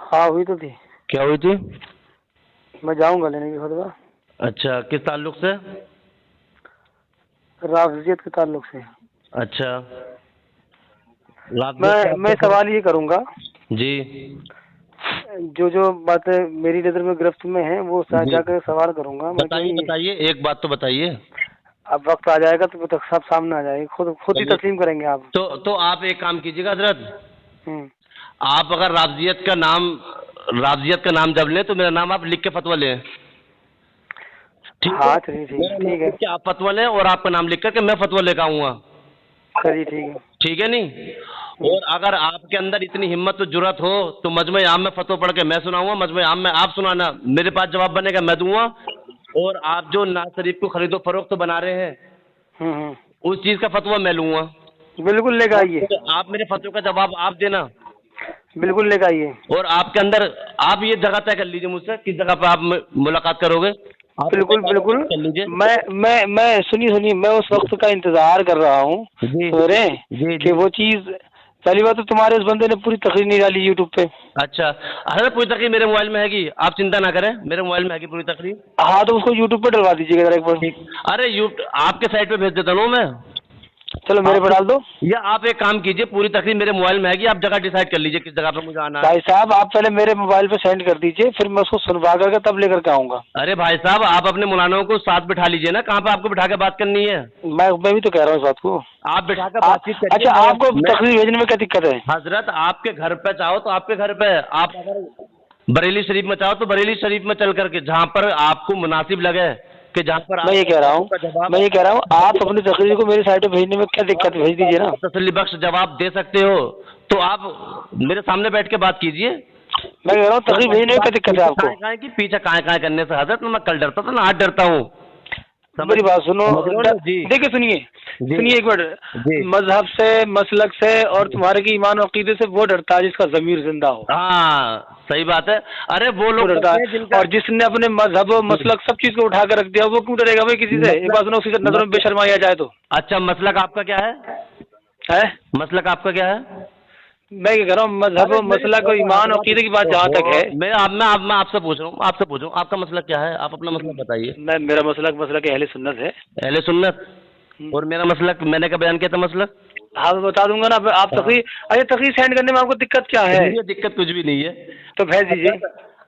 हाँ हुई तो थी। क्या हुई थी? मैं जाऊंगा लेने की फतवा। अच्छा, किस ताल्लुक से? राफजियत के ताल्लुक से। अच्छा, राफियत का मैं आपका सर? सवाल ये करूंगा, जी जो जो बातें मेरी नज़र में गिरफ्त में है वो जी, जाकर सवाल करूंगा मैं बताइए कहीं। बताइए, एक बात तो बताइए। अब वक्त आ जाएगा तो वो तो सब सामने आ जाएगी, खुद खुद ही चलिए, तस्लीम करेंगे आप। तो आप एक काम कीजिएगा हजरत। हम्म। आप अगर राफजियत का नाम जब लें तो मेरा नाम आप लिख के फतवा लें। ठीक है? हाँ चलिए ठीक मेरा ठीक नाम है। लिख के आप फतवा लें और आपका नाम लिख करके मैं फतवा लेकर आऊँगा। चलिए ठीक है। ठीक है नहीं? हम्म। और अगर आपके अंदर इतनी हिम्मत तो जुर्रत हो तो मजमे आम में फतवा पढ़ के मैं सुनाऊंगा, मजमे आम में आप सुनाना, मेरे पास जवाब बनेगा मैं दूंगा। और आप जो नवाज शरीफ को खरीदो फरोख्त बना रहे हैं हम्म। उस चीज़ का फतवा मैं लूंगा। बिल्कुल लेकर आइए। आप मेरे फतवे का जवाब आप देना। बिल्कुल लेकर आइए। और आपके अंदर आप ये जगह तय कर लीजिए मुझसे किस जगह पे आप मुलाकात करोगे। आप अपने बिल्कुल कागज बिल्कुल। कर लीजिए। मैं सुनिए सुनिए, मैं उस वक्त का इंतजार कर रहा हूँ जी सवेरे जी कि जी। वो चीज़। पहली बात तो तुम्हारे उस बंदे ने पूरी तकरीर नहीं डाली यूट्यूब पे। अच्छा, अरे पूरी तकरीर मेरे मोबाइल में हैगी, आप चिंता ना करें, मेरे मोबाइल में हैगी पूरी तकरीर। हाँ तो उसको यूट्यूब पे डलवा दीजिएगा जरा एक बार। ठीक। अरे यू आपके साइट पे भेज देता हूँ मैं। चलो मेरे पे आपके डाल दो। या आप एक काम कीजिए, पूरी तकरीर मेरे मोबाइल में हैगी, आप जगह डिसाइड कर लीजिए किस जगह पे मुझे आना है। भाई साहब आप पहले मेरे मोबाइल पे सेंड कर दीजिए, फिर मैं उसको सुनवा करके तब लेकर के आऊँगा। अरे भाई साहब, आप अपने मुलानों को साथ बिठा लीजिए ना, कहाँ पे आपको बिठा के बात करनी है। मैं भी तो कह रहा हूँ इस बात को। आप बिठा कर बातचीत करिए। अच्छा आपको मैं तकरीर भेजने में क्या दिक्कत है? हजरत आपके घर पे चाहो तो आपके घर पे, आप अगर बरेली शरीफ में चाहो तो बरेली शरीफ में चल करके जहाँ पर आपको मुनासिब लगे कि जहाँ पर मैं आप ये कह रहा हूँ का जवाब मैं ये कह रहा हूँ आप अपनी तकरीर को मेरी साइड पे भेजने में क्या दिक्कत है? भेज दीजिए ना। तसल्ली बख्श जवाब दे सकते हो तो आप मेरे सामने बैठ के बात कीजिए। मैं कह रहा हूँ और तकरीर भेजने में क्या दिक्कत है पीछे आपको? काहे की पीछे काहे करने से हजरत, मैं कल डरता था ना आज डरता हूँ। समझ मेरी बात सुनो। समझ रहे हो ना? जी देखिए सुनिए। जी सुनिए एक मिनट। जी। मजहब से, मसलक से और तुम्हारे की ईमान और अकीदे से वो डरता है जिसका ज़मीर जिंदा हो। हाँ सही बात है। अरे वो वो लोग डरता करते हैं है, जिनका और जिसने अपने मजहब और मसलक सब चीज़ को उठा कर रख दिया वो क्यों डरेगा भाई किसी से? एक बात सुनो, किसी नजर में बेशर्माई आ जाए तो। अच्छा, मसलक आपका क्या है? है। मसलक आपका क्या है? मैं ये कह रहा हूँ मजहब अरे और मेरी मसलक और ईमान और अकीदे की बात जहाँ तक है। मैं आपसे पूछ रहा हूँ, आपका मसलक क्या है? आप अपना मसलक बताइए। मेरा मसलक अहले सुन्नत है। अहले सुन्नत। और मेरा मसलक मैंने क्या बयान किया था मसलक? हाँ मैं बता दूंगा ना। आप हाँ। तकरीर, अच्छा तकरीर सेंड करने में आपको दिक्कत क्या है? मुझे दिक्कत कुछ भी नहीं है। तो भेज दीजिए।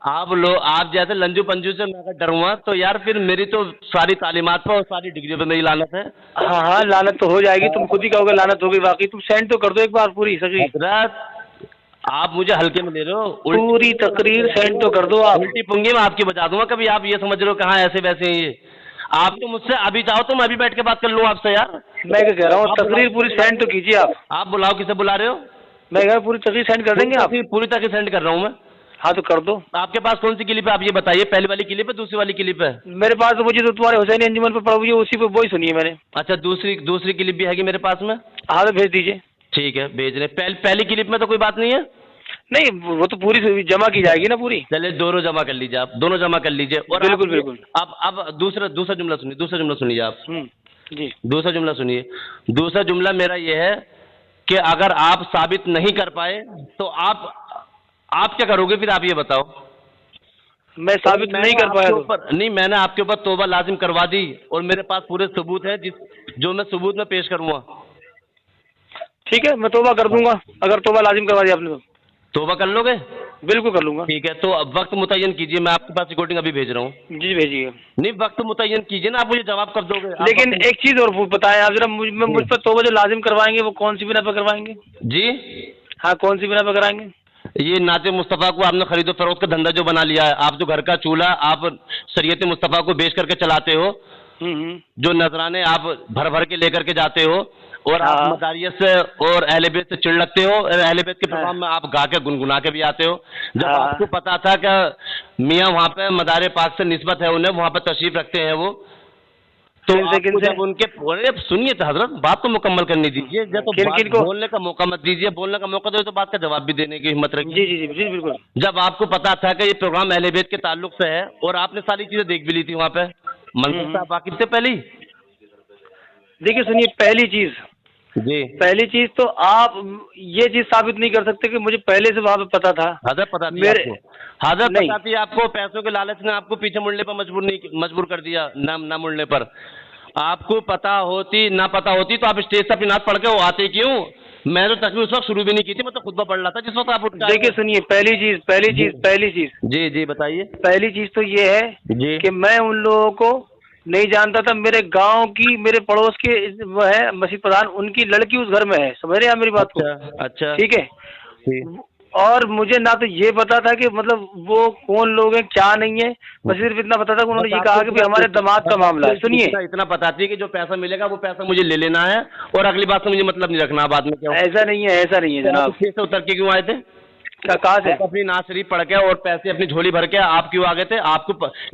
आप जैसे लंजू पंजू से मैं अगर डरूंगा तो यार फिर मेरी तो सारी तालीमात पर और सारी डिग्रियों पे मेरी लानत है। हाँ हाँ लानत तो हो जाएगी, तुम खुद ही कहोगे लानत हो गई। बाकी तुम सेंड तो कर दो एक बार पूरी तकरीर। हजरत आप मुझे हल्के में ले रहे हो। पूरी तकरीर सेंड तो कर दो आप। उल्टी पुंगी मैं आपकी बजा दूंगा कभी, आप ये समझ रहे हो कहाँ ऐसे वैसे हैं ये। आप तो मुझसे अभी चाहो तो मैं अभी बैठ के बात कर लूँ आपसे यार। मैं क्या कह रहा हूँ, आप तकरीर पूरी सेंड तो कीजिए आप। आप बुलाओ, किसे बुला रहे हो? मैं कह रहा हूँ पूरी तकरीर सेंड कर देंगे आप। पूरी तक सेंड कर रहा हूँ मैं। हाँ तो कर दो। आपके पास कौन सी क्लिप है आप ये बताइए, पहली वाली क्लिप है दूसरी वाली क्लिप है? मेरे पास तो मुझे तो तुम्हारे हुसैनी अंजुमन पर पड़ा हुई है, उसी पे वही सुनी है मैंने। अच्छा, दूसरी दूसरी क्लिप भी हैगी मेरे पास में। हाँ तो भेज दीजिए। ठीक है भेज रहे। पहली क्लिप में तो कोई बात नहीं है। नहीं वो तो पूरी जमा की जाएगी ना पूरी। चलिए दोनों जमा कर लीजिए, आप दोनों जमा कर लीजिए। और बिल्कुल बिल्कुल। अब दूसरा दूसरा जुमला सुनिए, दूसरा जुमला सुनिए आप। जी। दूसरा जुमला सुनिए। दूसरा जुमला मेरा ये है कि अगर आप साबित नहीं कर पाए तो आप क्या करोगे फिर, आप ये बताओ। मैं साबित नहीं कर पाया तो? नहीं, मैंने आपके ऊपर तौबा लाजिम करवा दी और मेरे पास पूरे सबूत है जो मैं सबूत में पेश करूंगा। ठीक है मैं तौबा कर दूंगा, अगर तौबा लाजिम करवा दिया आपने तो। तौबा कर लोगे? बिल्कुल कर लूंगा। ठीक है, तो अब वक्त मुतय्यन कीजिए, मैं आपके पास रिकॉर्डिंग अभी भेज रहा हूँ। जी भेजिए। नहीं, वक्त मुतय्यन कीजिए ना, आप मुझे जवाब कब दोगे? लेकिन एक चीज और बताएं आप जरा, मुझ पर तौबा जो लाजिम करवाएंगे वो कौन सी बिना पर करवाएंगे? जी, हाँ कौन सी बिना पर कराएंगे? ये नाते मुस्तफ़ा को आपने खरीदो फरोख्त का धंधा जो बना लिया है, आप जो घर का चूल्हा आप शरीयत मुस्तफ़ा को बेच करके चलाते हो, जो नजराने आप भर भर के लेकर के जाते हो, और आप मदारियत से और अहले बैत से चिढ़ लगते हो, अहले बैत के प्रोग्राम में आप गा के गुनगुना के भी आते हो। जब आपको पता था कि मियाँ वहाँ पे मदारे पाक से निस्बत है उन्हें, वहाँ पे तशरीफ रखते हैं वो, तो आपको जब उनके सुनिए तो हजरत बात तो मुकम्मल करनी दीजिए, जब तो बात बोलने का मौका मत दीजिए, बोलने का मौका दो तो बात का जवाब भी देने की हिम्मत रखिए। जी जी जी बिल्कुल। जब आपको पता था कि ये प्रोग्राम अहले बैत के ताल्लुक से है और आपने सारी चीजें देख भी ली थी वहाँ पे, मंसूर साहब वाकिफ थे पहले ही। देखिए सुनिए, पहली चीज जी। पहली चीज तो आप ये चीज साबित नहीं कर सकते कि मुझे पहले से वहां पे पता था। हजरत पता थी मेरे आपको? हजरत नहीं, पता थी आपको? पैसों के लालच ने आपको पीछे मुड़ने पर मजबूर कर दिया, ना मुड़ने पर। आपको पता होती, ना पता होती तो आप स्टेज से अपनी नात पढ़ के वो आते क्यों? मैं तो तकरीर उस वक्त शुरू भी नहीं की थी, मैं तो खुतबा पढ़ रहा था जिस वक्त आप उठ के आए देखिए हो। सुनिए, पहली चीज जी जी बताइए। पहली चीज तो ये है जी। कि मैं उन लोगों को नहीं जानता था। मेरे गांव की, मेरे पड़ोस के वो है मसीह प्रधान, उनकी लड़की उस घर में है। समझ रहे हैं आप मेरी बात को? अच्छा अच्छा। ठीक है। जी। और मुझे ना तो ये पता था कि मतलब वो कौन लोग हैं, क्या नहीं है। बस सिर्फ इतना पता था कि बस उन्होंने ये आपको कहा कि भाई हमारे दामाद का बस मामला आपको है। सुनिए, इतना पता थी कि जो पैसा मिलेगा वो पैसा मुझे ले लेना है, और अगली बात से मुझे मतलब नहीं रखना बाद में क्या हो। ऐसा नहीं है, ऐसा नहीं है तो आप जनाब। स्टेज से उतर के क्यों आए थे? क्या कहा से? आप अपनी नात शरीफ पढ़ के और पैसे अपनी झोली भर के आप क्यों आ गए थे?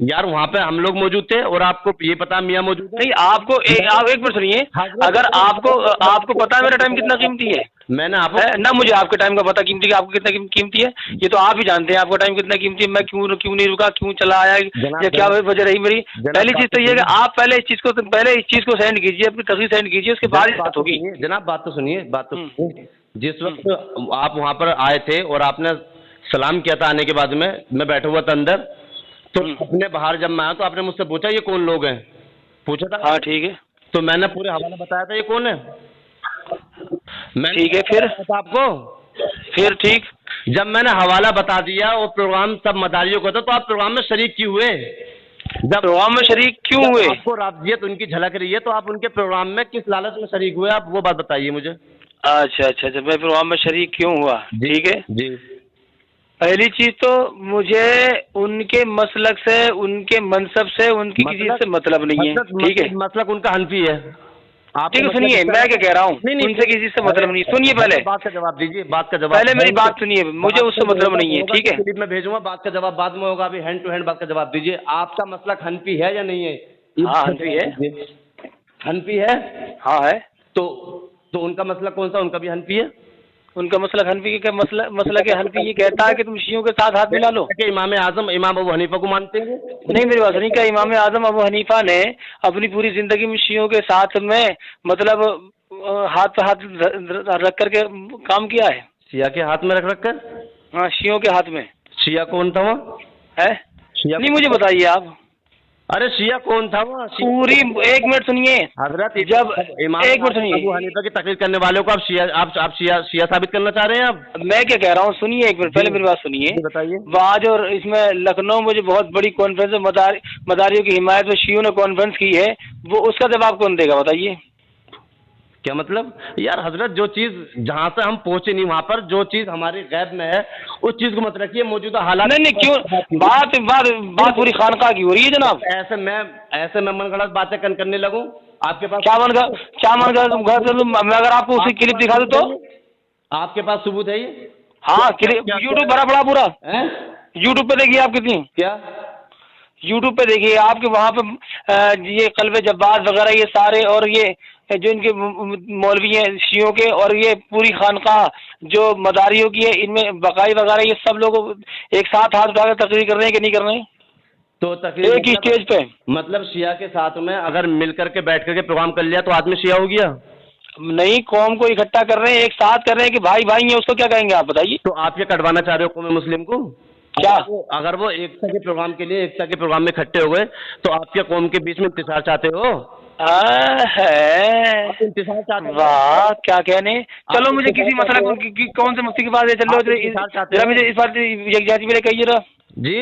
यार वहाँ पे हम लोग मौजूद थे और आपको ये पता मियाँ मौजूद है? नहीं, आपको आप एक मिनट सुनिए। अगर आपको पता है मेरा टाइम कितना कीमती है? मैंने आपको ना मुझे आपके टाइम का पता कीमती, आपको कितना कीमती है ये तो आप ही जानते हैं। आपका टाइम कितना कीमती है, मैं क्यों नहीं रुका, क्यों चला आया, या क्या वजह रही मेरी। पहली चीज तो ये है कि आप पहले इस चीज को सेंड कीजिए, अपनी तस्वीर सेंड कीजिए, उसके बाद ही बात होगी। जनाब बात तो सुनिए। जिस वक्त आप वहाँ पर आए थे और आपने सलाम किया था आने के बाद में, मैं बैठा हुआ था अंदर, तो अपने बाहर जब मैं आया तो आपने मुझसे पूछा ये कौन लोग हैं, पूछा था? हाँ ठीक है। तो मैंने पूरे हवाला बताया था ये कौन है। ठीक है, फिर आपको फिर ठीक, जब मैंने हवाला बता दिया और प्रोग्राम सब मदारियों को था, तो आप प्रोग्राम में शरीक क्यों हुए? जब प्रोग्राम में शरीक क्यों हुए? आपको राबजियत उनकी झलक रही है तो आप उनके प्रोग्राम में किस लालच में शरीक हुए, आप वो बात बताइए मुझे। अच्छा अच्छा अच्छा, मैं प्रोग्राम में शरीक क्यों हुआ? ठीक है। जी। पहली चीज तो मुझे उनके मसलक से, उनके मनसब से, उनकी किसी से मतलब नहीं है। ठीक है, मसलक उनका हनफी है। आप ठीक है। सुनिए, मैं क्या कह रहा हूँ, उनसे किसी से मतलब नहीं। सुनिए, पहले बात का जवाब दीजिए, बात का जवाब पहले मेरी बात सुनिए, मुझे उससे मतलब नहीं है। ठीक है, क्लिप में भेजूंगा, बात का जवाब बाद में होगा, अभी हैंड टू हैंड बात का जवाब दीजिए। आपका मसलक हनफी है या नहीं है? हाँ हनफी है। हनफी है? हाँ है। तो उनका मसला कौन सा? उनका भी हनफी है? उनका मसलक हनफी का मसला के हनफी ये कहता है कि तुम शियों के साथ हाथ मिला लो। इमाम आजम इमाम अबू हनीफा को मानते हैं? नहीं, मेरी बात सुनिए। क्या इमाम आजम अबू हनीफा ने अपनी पूरी जिंदगी में शियों के साथ में मतलब हाथ पे हाथ रख करके काम किया है? शिया के हाथ में रख कर? हाँ, शियों के हाथ में। शिया कौन था वो? है? नहीं, मुझे बताइए आप। अरे शिया कौन था वो? पूरी एक मिनट सुनिए हजरत, जब इमाम एक मिनट सुनिए, अबू हनीफा की तकलीफ करने वालों को आप शिया साबित करना चाह रहे हैं? आप मैं क्या कह रहा हूँ, सुनिए एक मिनट, पहले मेरी बात सुनिए। बताइए। वहाँ जो इसमें लखनऊ में जो बहुत बड़ी कॉन्फ्रेंस मदारियों की हिमायत में शियों ने कॉन्फ्रेंस की है, वो उसका जवाब कौन देगा बताइए? क्या मतलब? यार हजरत, जो चीज जहाँ से हम पहुंचे नहीं वहाँ पर जो चीज हमारे गैब में है उस चीज को मत रखिए, मौजूदा हालात। नहीं क्यों बात पूरी खानका की हो रही है जनाब। ऐसे मैं मनगढ़ंत बातें करने लगूं? आपके पास क्या मन कर तुम घर से मैं अगर आपको उसकी क्लिप दिखा दूं तो? आपके पास सबूत है ये? हाँ, क्लिप यूट्यूब भरा पड़ा पूरा। यूट्यूब पे देखिए आप कितनी। क्या यूट्यूब पे देखिए आपके वहाँ पे ये कल्बे जब्बार वगैरह ये सारे, और ये जो इनके मौलवी हैं शियों के, और ये पूरी खानका जो मदारियों की है, इनमें बकाई वगैरह ये सब लोग एक साथ हाथ उठाकर तकरीर कर रहे हैं कि नहीं कर रहे हैं? तो तकरीर एक ही स्टेज पे। मतलब शिया के साथ में अगर मिल करके बैठ करके प्रोग्राम कर लिया तो आदमी शिया हो गया? नहीं, कौम को इकट्ठा कर रहे हैं, एक साथ कर रहे हैं कि भाई भाई है, उसको क्या कहेंगे आप बताइए? तो आप ये कटवाना चाह रहे हो कौम मुस्लिम को? क्या अगर वो एकता के प्रोग्राम के लिए एकता के प्रोग्राम में इकट्ठे हो गए तो आप क्या कौम के बीच में इंतजार चाहते हो? है इंतजार चाहते हो? वाह, क्या कहने। चलो मुझे किसी मसला कौन से मुफ्ती के पास चलो जरा, मुझे इस बार यकजाती मेरे कहिए जरा जी।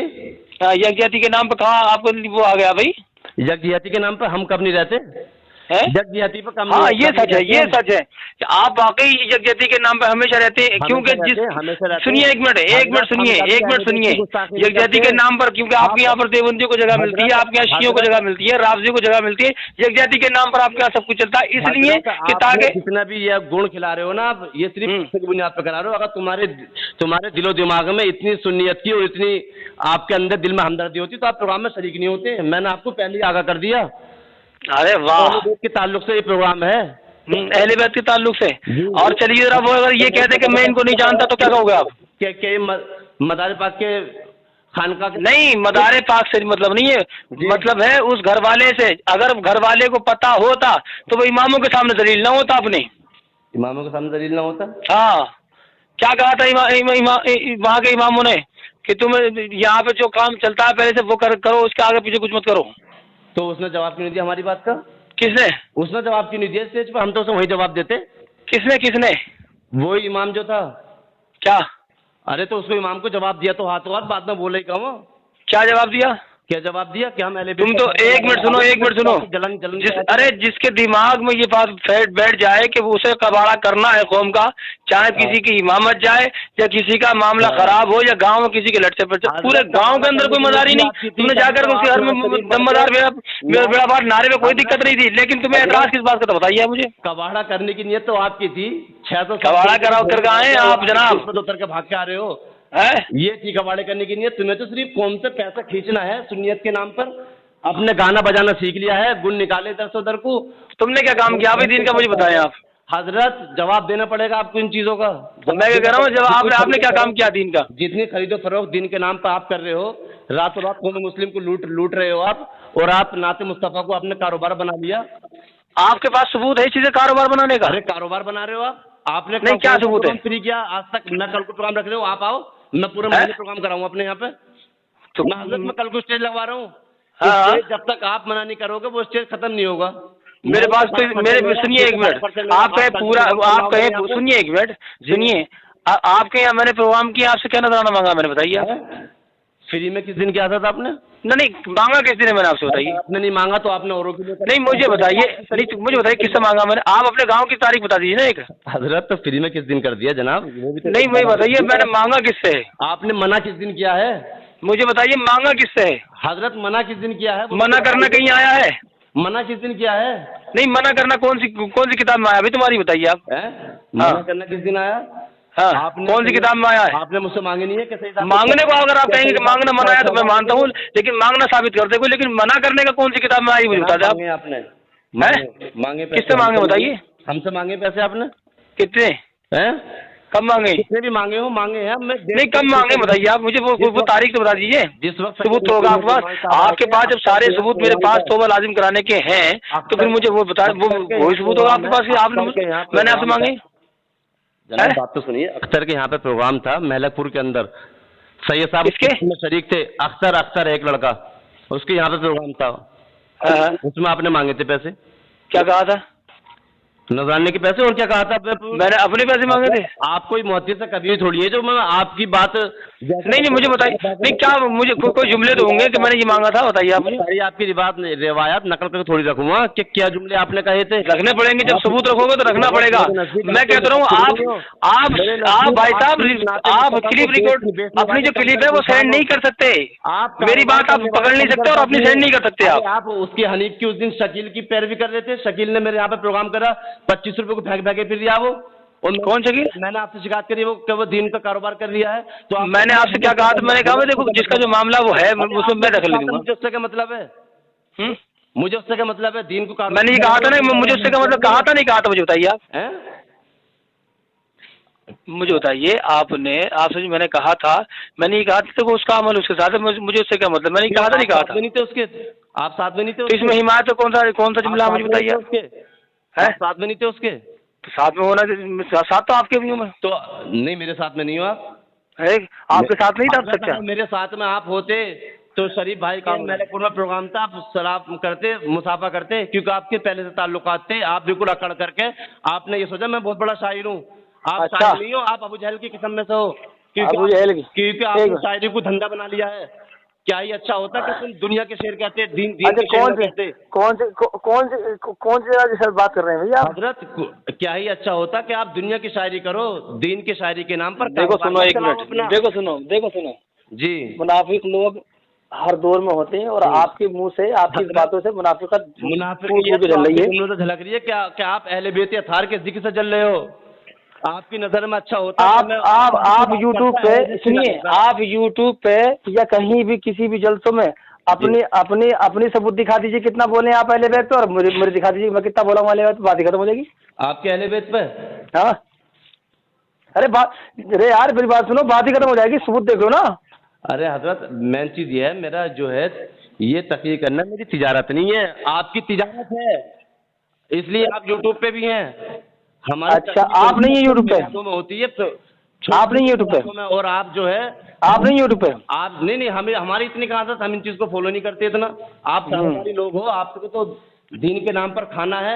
यकजाती के नाम पे कहाँ आपको वो आ गया भाई? यकजाती के नाम पे हम कब नहीं रहते? यकजाती पे कम? हाँ, ये सच है, ये सच है कि आप वाकई यकजाती के नाम पे हमेशा रहते हैं। क्योंकि सुनिए एक मिनट सुनिए। यकजाती के नाम पर, क्योंकि आपके यहाँ पर देवबंदियों को जगह मिलती है, आपके यहाँ शियों को जगह मिलती है, राफजियों को जगह मिलती है, यकजाती के नाम पर आपके यहाँ सब कुछ चलता है, इसलिए कि ताकि जितना भी ये गुण खिला रहे हो ना आप, ये सिर्फ बुनियाद पर करा रहे हो। अगर तुम्हारे दिलो दिमाग में इतनी सुन्नियत की और इतनी आपके अंदर दिल में हमदर्दी होती तो आप प्रोग्राम में शरीक नहीं होते। मैंने आपको पहले ही आगाह कर दिया। अरे वाह, के ताल्लुक से ये प्रोग्राम है, अहले बैत के ताल्लुक से। और चलिए जरा, वो अगर ये कहते कि मैं इनको नहीं जानता तो क्या कहोगे आप? क्या मदार पाक के खानका नहीं, मदारे पाक से मतलब नहीं है, मतलब है उस घर वाले से। अगर घर वाले को पता होता तो वो इमामों के सामने दलील ना होता अपने। इमामों के सामने दलील ना होता? हाँ, क्या कहा था वहाँ के इमामों ने कि तुम यहाँ पे जो काम चलता है पहले से वो करो, उसके आगे पीछे कुछ मत करो। तो उसने जवाब क्यों नहीं दिया हमारी बात का? किसने? उसने जवाब क्यों नहीं दिया स्टेज पर? हम तो उसे वही जवाब देते। किसने? वो इमाम जो था। क्या? अरे तो उसको इमाम को जवाब दिया तो हाथों हाथ, बाद में बोले ही कहो। क्या जवाब दिया? क्या जवाब दिया? क्या हम तुम तो एक मिनट सुनो। अरे जिसके दिमाग में ये बात बैठ जाए कि उसे कबाड़ा करना है कौम का, चाहे किसी की इमामत जाए या किसी का मामला खराब हो या गांव में किसी के लटसे पर, पूरे गांव के अंदर कोई मदारी नहीं, तुमने जाकर उसके घर में दमदार बेड़ा बार नारे में कोई दिक्कत नहीं थी, लेकिन तुम्हें एतराज किस बात का तो बताइए मुझे। कबाड़ा करने की नीयत तो आपकी थी। 600 कबाड़ा कराओ कर गए आप जनाब, उतर के भाग के आ रहे हो। है ये थी कबाड़े करने की नीयत। तुम्हें तो सिर्फ कौम से पैसा खींचना है सुन्नियत के नाम पर। अपने गाना बजाना सीख लिया है, गुण निकाले दर दर को। तुमने क्या काम किया अभी दिन का मुझे बताएं आप। हजरत जवाब देना पड़ेगा आपको इन चीजों का। मैं क्या कह रहा हूँ, जब आपने क्या काम किया दिन का? जितनी खरीदो फरोख्त दिन के नाम पर आप कर रहे हो, रातों रात कौम मुस्लिम को लूट रहे हो आप, और आप नाते मुस्तफा को अपने कारोबार बना लिया। आपके पास सबूत है चीजें कारोबार बनाने का? अरे कारोबार बना रहे हो आपने नहीं, क्या सबूत है? फ्री किया आज तक? मैं कल को प्रोग्राम रख रहे हो, आप आओ, मैं पूरे महीने प्रोग्राम कराऊंगा अपने यहाँ पे। तो मैं हजरत मैं कल को स्टेज लगवा रहा हूँ। हाँ, जब तक आप मना नहीं करोगे वो स्टेज खत्म नहीं होगा। मेरे पास तो मेरे सुनिए एक मिनट, आप कहें पूरा, आप कहें सुनिए एक मिनट सुनिए, आपके यहाँ मैंने प्रोग्राम किया, आपसे क्या नजराना मांगा मैंने, बताइए आप। फ्री में किस दिन किया था आपने? नहीं मांगा किस दिन है मैंने आपसे, बताइए। आपने नहीं मांगा तो आपने औरों के लिए नहीं मुझे बताइए, नहीं मुझे बताइए किससे मांगा मैंने, आप अपने गांव की तारीख बता दीजिए ना एक। हजरत तो फ्री में किस दिन कर दिया जनाब? नहीं मुझे बताइए मैंने मांगा किससे है? आपने मना किस दिन किया है? मुझे बताइए मांगा किससे है? हजरत मना किस दिन किया है? मना करना कहीं आया है? मना किस दिन किया है? नहीं मना करना कौन सी किताब में आया, अभी तुम्हारी बताइए आप। मना करना किस दिन आया? हाँ, कौन सी किताब में आया है? आपने मुझसे मांगे नहीं है कैसे? मांगने को अगर आप कहेंगे कि मांगना मना है तो मैं मानता हूँ, लेकिन मांगना साबित कर दे कोई, लेकिन मना करने का कौन सी किताब में आई मुझे बता दे आप। आपने मांगे किससे मांगे बताइए? हमसे मांगे पैसे आपने? कितने हैं? कब मांगे? कितने भी मांगे हो, मांगे हैं। नहीं कब मांगे बताइए आप मुझे, वो तारीख तो बता दीजिए। जिस वक्त सबूत होगा आपके पास, आपके पास जब सारे सबूत मेरे पास तौबा लाजिम कराने के हैं तो फिर मुझे वो बता, वही सबूत होगा आपके पास कि आपने मैंने आपसे मांगे। जनाब बात तो सुनिए, अख्तर के यहाँ पे प्रोग्राम था महलकपुर के अंदर, सैयद साहब इसमें शरीक थे। अख्तर एक लड़का, उसके यहाँ पे प्रोग्राम था, उसमें आपने मांगे थे पैसे। क्या कहा था? नजराने के पैसे। और क्या कहा था? मैंने अपने पैसे मांगे थे। आप कोई मुहद्दिस से कभी थोड़ी है जो मैं आपकी बात नहीं मुझे बताइए। नहीं क्या मुझे कोई जुमले तो होंगे कि मैंने ये मांगा था, बताइए आप मुझे। सारी आपकी रिवायत नकल करके थोड़ी रखूंगा कि क्या जुमले आपने कहे थे। रखने पड़ेंगे, जब सबूत रखोगे तो रखना पड़ेगा। मैं कहता रहा हूँ आप भाई साहब आप क्लिप रिकॉर्ड, अपनी जो क्लिप है वो सेंड नहीं कर सकते। आप मेरी बात आप पकड़ नहीं सकते और अपनी सेंड नहीं कर सकते आप उसकी हनीफ की उस दिन शकील की पैरवी कर रहे थे। शकील ने मेरे यहाँ पे प्रोग्राम करा, 25 रुपए को फेंक फेंके फिर दिया वो। और कौन शकील? मैंने आपसे शिकायत करी वो दीन का कारोबार कर लिया है। तो मैंने आपसे क्या कहा था? मैंने कहा देखो जिसका जो मामला वो है उसमें मैं दखल दूंगा। मुझे उससे क्या मतलब है? मुझे उससे क्या मतलब है? दीन को मैंने ये कहा था ना, मुझे उससे क्या मतलब कहा था, नहीं कहा था, मुझे बताइए आप। मुझे बताइए आपने, आपसे मैंने कहा था, मैंने ये कहा था देखो उसका अमल उसके साथ है, मुझे उससे क्या मतलब? मैंने कहा था नहीं कहा था? नहीं थे उसके, आप साथ में नहीं थे। इसमें हिमायत कौन सा जुमला मुझे बताइए उसके है? साथ में नहीं थे उसके? तो साथ में होना, साथ तो आपके भी हूँ मैं तो। नहीं मेरे साथ में नहीं हो आप। आपके साथ नहीं था सकता? मेरे साथ में आप होते तो शरीफ भाई का महलकपुर में प्रोग्राम था, आप सलाम करते, मुसाफा करते, क्योंकि आपके पहले से ताल्लुकात थे। आप बिल्कुल अकड़ करके आपने ये सोचा मैं बहुत बड़ा शायर हूँ। आप शायर नहीं हो, आप अबू जहल की किस्म में से हो, क्योंकि आपने शायरी को धंधा बना लिया है। क्या ही अच्छा होता कि तुम दुनिया के शेर कहते, दीन के शेर कहते। कौन सी बात कर रहे हैं भैया हजरत? क्या ही अच्छा होता कि आप दुनिया की शायरी करो, दीन की शायरी के नाम पर। देखो सुनो एक मिनट, देखो सुनो जी, मुनाफिक लोग हर दौर में होते हैं और आपके मुंह से, आपकी बातों से मुनाफिक झलक रही है। क्या आप अहले बेत अथार के जिक्र से जल रहे हो? आपकी नजर में अच्छा होता आप यूट्यूब पे सुनिए, आप यूट्यूब पे या कहीं भी किसी भी जलसों में अपनी सबूत दिखा दीजिए कितना बोले आप अहले बैत पे, और मुझे दिखा दीजिए मैं कितना बोला हूँ अहले बैत पे, बात ही खत्म हो जाएगी आपके अहले बैत पे। हाँ अरे यार मेरी बात सुनो, बात ही खत्म हो जाएगी, सबूत देख लो ना। अरे हजरत मेन चीज ये है, मेरा जो है ये तकरीर करना मेरी तिजारत नहीं है, आपकी तिजारत है, इसलिए आप यूट्यूब पे भी हैं। हमारे अच्छा, आप नहीं है यूट्यूब पे? होती है तो आप नहीं यूट्यूब पे? और आप जो है आप नहीं यूट्यूब पे? आप नहीं, हमें हमारी इतनी कहाँ आदत, हम इन चीज़ को फॉलो नहीं करते इतना। आप सरकारी लोग हो, आपको तो दीन के नाम पर खाना है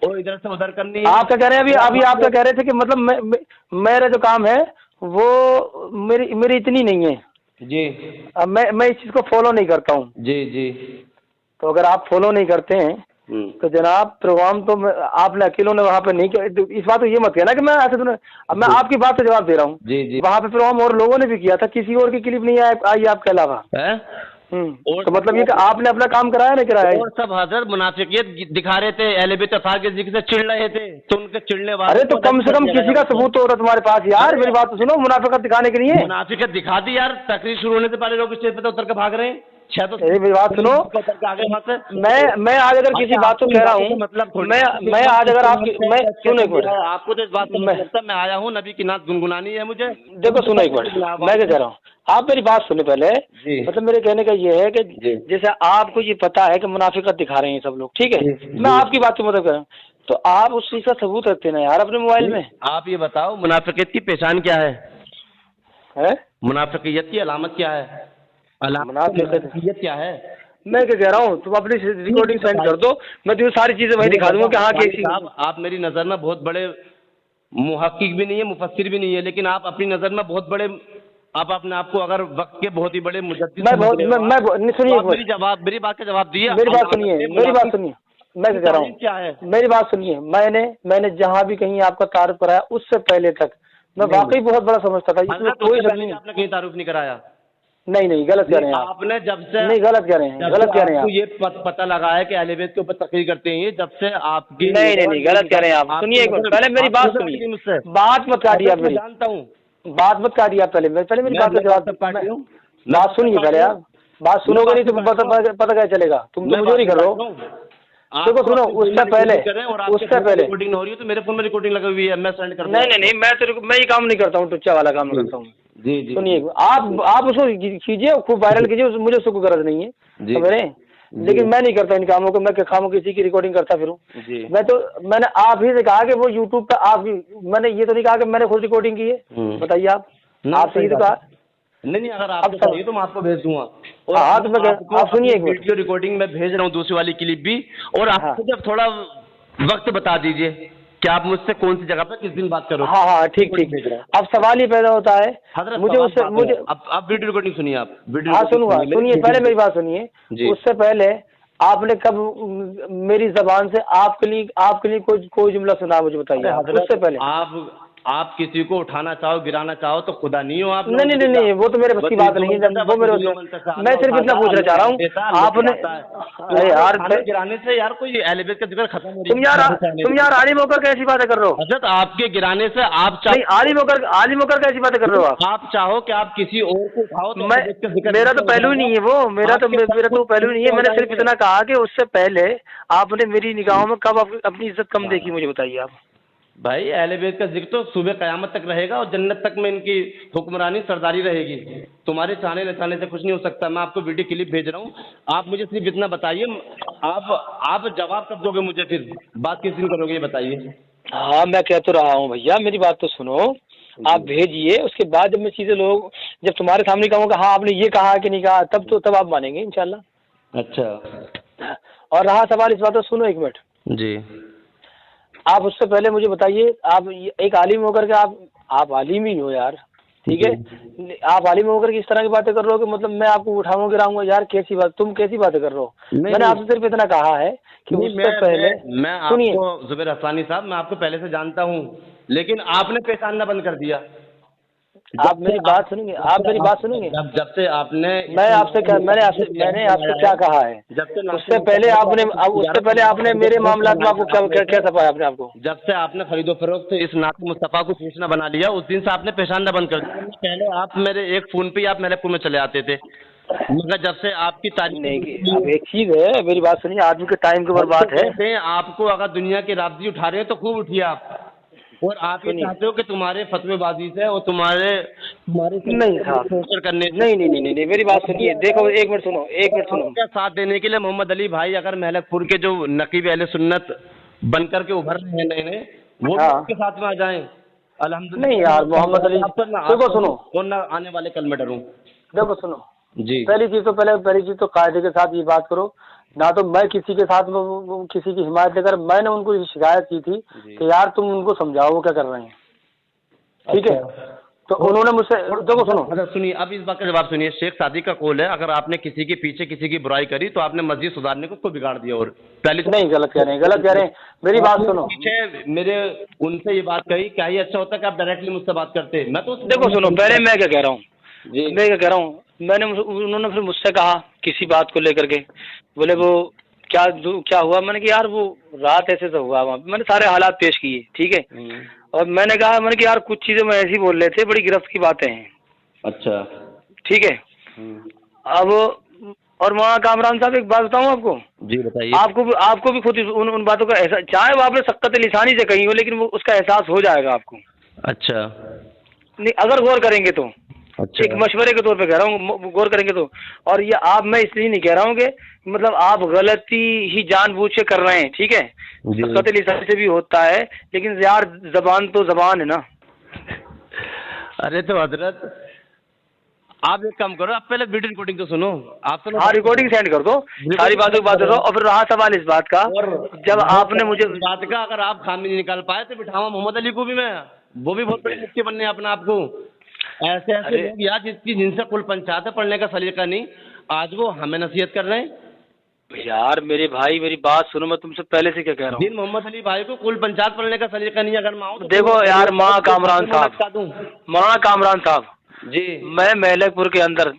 और इधर से उधर करनी है। आप क्या कह रहे हैं अभी? अभी आप क्या कह रहे थे कि मतलब मेरा जो काम है वो मेरी इतनी नहीं है जी। अब मैं इस चीज़ को फॉलो नहीं करता हूँ। जी जी। तो अगर आप फॉलो नहीं करते हैं तो जनाब प्रोग्राम तो आपने अकेलों ने वहाँ पे नहीं किया। इस बात को ये मत कहना कि मैं ऐसे तो अब मैं आपकी बात से जवाब दे रहा हूँ। जी जी। वहाँ पे प्रोग्राम और लोगों ने भी किया था, किसी और की क्लिप नहीं आई आपके अलावा। तो मतलब ये कि आपने अपना काम कराया नहीं कराया? और सब हजरत मुनाफिकियत दिखा रहे थे, अहले बैत के जिक्र से चिढ़ रहे थे, तो उनके चिढ़ने वाले। अरे तो कम से कम किसी का सबूत तो होता तुम्हारे पास यार। मेरी बात तो सुनो, मुनाफिकत दिखाने के लिए। मुनाफिकत दिखा दी यार, तकरीर शुरू होने से पहले लोग स्टेज पे उतर के भाग रहे हैं। मेरी बात सुनो, मैं आज अगर किसी बात को कह रहा हूँ, मतलब मैं आज अगर मैं सुनो एक मिनट, आपको तो इस बात में मैं आया हूँ, नबी की नात गुनगुनानी है मुझे। देखो सुनो एक मिनट, मैं क्या कह रहा हूँ, आप मेरी बात सुने पहले। मतलब मेरे कहने का ये है कि जैसे आपको ये पता है कि मुनाफिकत दिखा रहे हैं सब लोग, ठीक है, मैं आपकी बात को मतलब कर रहा हूँ, तो आप उस चीज़ का सबूत रखते ना यार अपने मोबाइल में। आप ये बताओ मुनाफिकियत की पहचान क्या है? मुनाफिकियत की अलामत क्या है? मुनाफिकियत क्या है? मैं क्या कह रहा हूँ, तुम अपनी रिकॉर्डिंग सेंड कर दो, मैं तुम्हें सारी चीज़ें वही दिखा दूंगा कि हाँ कैसी। आप मेरी नज़र में बहुत बड़े मुहक्किक भी नहीं है, मुफस्सिर भी नहीं है, लेकिन आप अपनी नज़र में बहुत बड़े, आप अपने आप को अगर वक्त के बहुत ही बड़े मुजद्दिद, सुनिए मेरी बात का जवाब दिए। मेरी बात सुनिए, मैं क्या कह रहा हूँ, क्या है मेरी बात सुनिए। मैंने जहाँ भी कहीं आपका तारुफ कराया उससे पहले तक मैं वाकई बहुत बड़ा समझता था, इसमें कोई शक नहीं। आपने कहीं तारुफ नहीं कराया? नहीं गलत कह रहे हैं आपने। जब से नहीं गलत कह रहे हैं आप। ये पता लगा है कि अहले बैत के ऊपर तकरीर करते हैं, जब से आपकी नहीं गलत कह रहे हैं आप। सुनिए पहले मेरी बात सुनिए, बात मत काटिए आप मेरी। जानता हूँ, बात मत काटिए आप, पहले मेरी बात का जवाब। बात सुनिए पहले आप, बात सुनोगे नहीं तो पता क्या चलेगा? तुम तो मुझे नहीं कर रहे हो। देखो सुनो, उससे पहले रिकॉर्डिंग हो रही है तो मेरे फोन में रिकॉर्डिंग लगी हुई है, मैं सेंड कर। नहीं मैं ये काम नहीं करता हूँ, टुच्चा वाला काम करता हूँ। जी सुनिए, आप उसको कीजिए, खूब वायरल कीजिए, मुझे उसको गरज नहीं है समझे, लेकिन मैं नहीं करता इन कामों को। मैं खामों किसी की रिकॉर्डिंग करता फिरूं? मैंने आप ही से कहा कि वो यूट्यूब पे आप, मैंने ये तो नहीं कहा कि मैंने खुद रिकॉर्डिंग की है। बताइए आप सही तो कहा। नहीं अगर आपको चाहिए तो मैं आपको भेज दूंगा। हाँ तो मैं आप सुनिए, वीडियो रिकॉर्डिंग में भेज रहा हूँ, दूसरी वाली क्लिप भी। और आप जब थोड़ा वक्त बता दीजिए कि आप मुझसे कौन सी जगह पर किस दिन बात करो। हाँ ठीक। अब सवाल ही पैदा होता है मुझे अब वीडियो रिकॉर्डिंग सुनिए आप। हाँ सुनूंगा, सुनिए पहले मेरी बात सुनिए। उससे पहले आपने कब मेरी जबान से आपके लिए कोई जुमला सुना मुझे बताइए। उससे पहले आप किसी को उठाना चाहो, गिराना चाहो तो खुदा नहीं हो आप। नहीं वो तो मेरे बस की बात नहीं है, वो मेरे मैं सिर्फ इतना पूछना चाह रहा हूँ आपने। अरे यार गिराने से यार कोई अहले बैत का जिक्र खत्म हो रहा है। तुम यार आलिम होकर कैसी बातें कर रहे हो? हज़रत आपके गिराने से आप आलिम होकर कैसी बातें कर रहे हो आप चाहो कि आप किसी और को उठाओ तो मेरा तो पहलू ही नहीं है वो, मेरा तो पहलू नहीं है। मैंने सिर्फ इतना कहा कि उससे पहले आपने मेरी निगाहों में कब अपनी इज्जत कम देखी मुझे बताइए आप। भाई अहले बैत का जिक्र तो सुबह क़यामत तक रहेगा और जन्नत तक में इनकी हुक्मरानी सरदारी रहेगी। तुम्हारे चाहने न चाहने से कुछ नहीं हो सकता। मैं आपको वीडियो क्लिप भेज रहा हूँ, आप मुझे सिर्फ इतना बताइए। आप जवाब कब दोगे मुझे, फिर बात किस दिन करोगे ये बताइए। हाँ मैं कह तो रहा हूँ भैया, मेरी बात तो सुनो। आप भेजिए, उसके बाद जब मैं चीज़ें जब तुम्हारे सामने कहूँगा हाँ आपने ये कहा कि नहीं कहा, तब आप मानेंगे इंशाल्लाह। अच्छा, और रहा सवाल इस बात को, सुनो एक मिनट जी। आप उससे पहले मुझे बताइए, आप एक आलिम होकर के आप आलिम ही हो यार, ठीक है। आप आलिम होकर के इस तरह की बातें कर रहे हो कि मतलब मैं आपको उठाऊंगा गिराऊंगा यार, कैसी बात, तुम कैसी बातें कर रहे हो? मैंने आपसे सिर्फ इतना कहा है कि उससे पहले मैं आपको ज़ुबैर हसानी साहब, मैं आपको पहले से जानता हूँ, लेकिन आपने पहचानना बंद कर दिया। आप मेरी बात सुनेंगे? जब से आपने मैंने आपसे क्या कहा है? उससे पहले आपने मेरे मामला में आपको क्या सफाया अपने आपको? जब से आपने खरीदो फरोख्त इस नात मुस्तफ़ा को पूछना बना लिया, उस दिन से आपने पहचानना बंद कर दिया। पहले आप मेरे एक फ़ोन पे आप मेरे फ़ोन में चले आते थे, मगर जब से आपकी तारीफ नहीं। अब एक चीज़ है, मेरी बात सुनिए, आदमी के टाइम के ऊपर बात है। आपको अगर दुनिया के राबती उठा रहे हैं तो खूब उठिए आप। और आप ये चाहते हो कि तुम्हारे फतवेबाजी से और तुम्हारे नहीं साहब करने नहीं मेरी बात सुनिए। देखो एक मिनट सुनो क्या साथ देने के लिए मोहम्मद अली भाई अगर महलकपुर के जो नकीब अहले सुन्नत बनकर के उभर रहे हैं नए, वो हाँ। उसके साथ में आ जाएं। अल्हम्दुलिल्लाह। नहीं यार मोहम्मद अली, देखो सुनो, कौन ना आने वाले कल में डरूं। देखो सुनो जी पहली चीज तो कायदे के साथ ये बात करो ना। तो मैं किसी के साथ किसी की हिमायत लेकर मैंने उनको शिकायत की थी कि यार तुम उनको समझाओ वो क्या कर रहे हैं, ठीक है। तो उन्होंने मुझसे, देखो सुनो, अच्छा सुनिए, अब इस बात का जवाब सुनिए। शेख सादी का कौल है, अगर आपने किसी के पीछे किसी की बुराई करी तो आपने मस्जिद सुधारने को उसको बिगाड़ दिया। और पहले तो नहीं गलत कह रहे हैं, गलत कह रहे हैं, मेरी बात सुनो। पीछे मेरे उनसे ये बात कही, क्या ही अच्छा होता कि आप डायरेक्टली मुझसे बात करते। मैं तो देखो सुनो, पहले मैं क्या कह रहा हूँ, जी मैं क्या कह रहा हूँ, उन्होंने फिर मुझसे कहा किसी बात को लेकर के, बोले वो क्या हुआ। मैंने कहा यार वो रात ऐसे तो हुआ, वहाँ मैंने सारे हालात पेश किए, ठीक है। और मैंने कहा यार कुछ चीज़ें मैं ऐसी बोल रहे थे, बड़ी गिरफ्त की बातें हैं। अच्छा ठीक है। अब और वहाँ कामरान साहब एक बात बताऊँ आपको। जी बताइए। आपको भी खुद उन बातों का एहसास, चाहे वो आपने सख्त लिसानी से कही हो, लेकिन वो उसका एहसास हो जाएगा आपको। अच्छा नहीं अगर गौर करेंगे तो, अच्छा एक मशवरे के तौर पे कह रहा हूँ, गौर करेंगे तो। और ये मैं इसलिए नहीं कह रहा हूँ कि मतलब आप गलती ही जानबूझ के कर रहे हैं, ठीक है। सख्त लिसानी से भी होता है, लेकिन यार जबान तो जबान है ना। अरे तो हजरत आप एक काम करो, आप पहले वीडियो रिकॉर्डिंग तो सुनो। आप सुनो, हाँ रिकॉर्डिंग सेंड कर दो, सारी बातों की बात करो। और फिर रहा सवाल इस बात का, जब आपने मुझे बात का अगर आप खामी नहीं निकाल पाए तो बिठावा मोहम्मद अली को भी मैं, वो भी बहुत बड़े मुफ्ती बनने अपने आप को। ऐसे ऐसे लोग यार जिनसे कुल पंचायत पढ़ने का सलीका नहीं, आज वो हमें नसीहत कर रहे हैं। यार मेरे भाई मेरी बात सुनो, मैं तुमसे पहले से क्या कह रहा हूँ। दिन मोहम्मद अली भाई को कुल पंचायत पढ़ने का सलीका नहीं, अगर मैं तो देखो यार माँ कामरान साहब जी मैं मेलकपुर के अंदर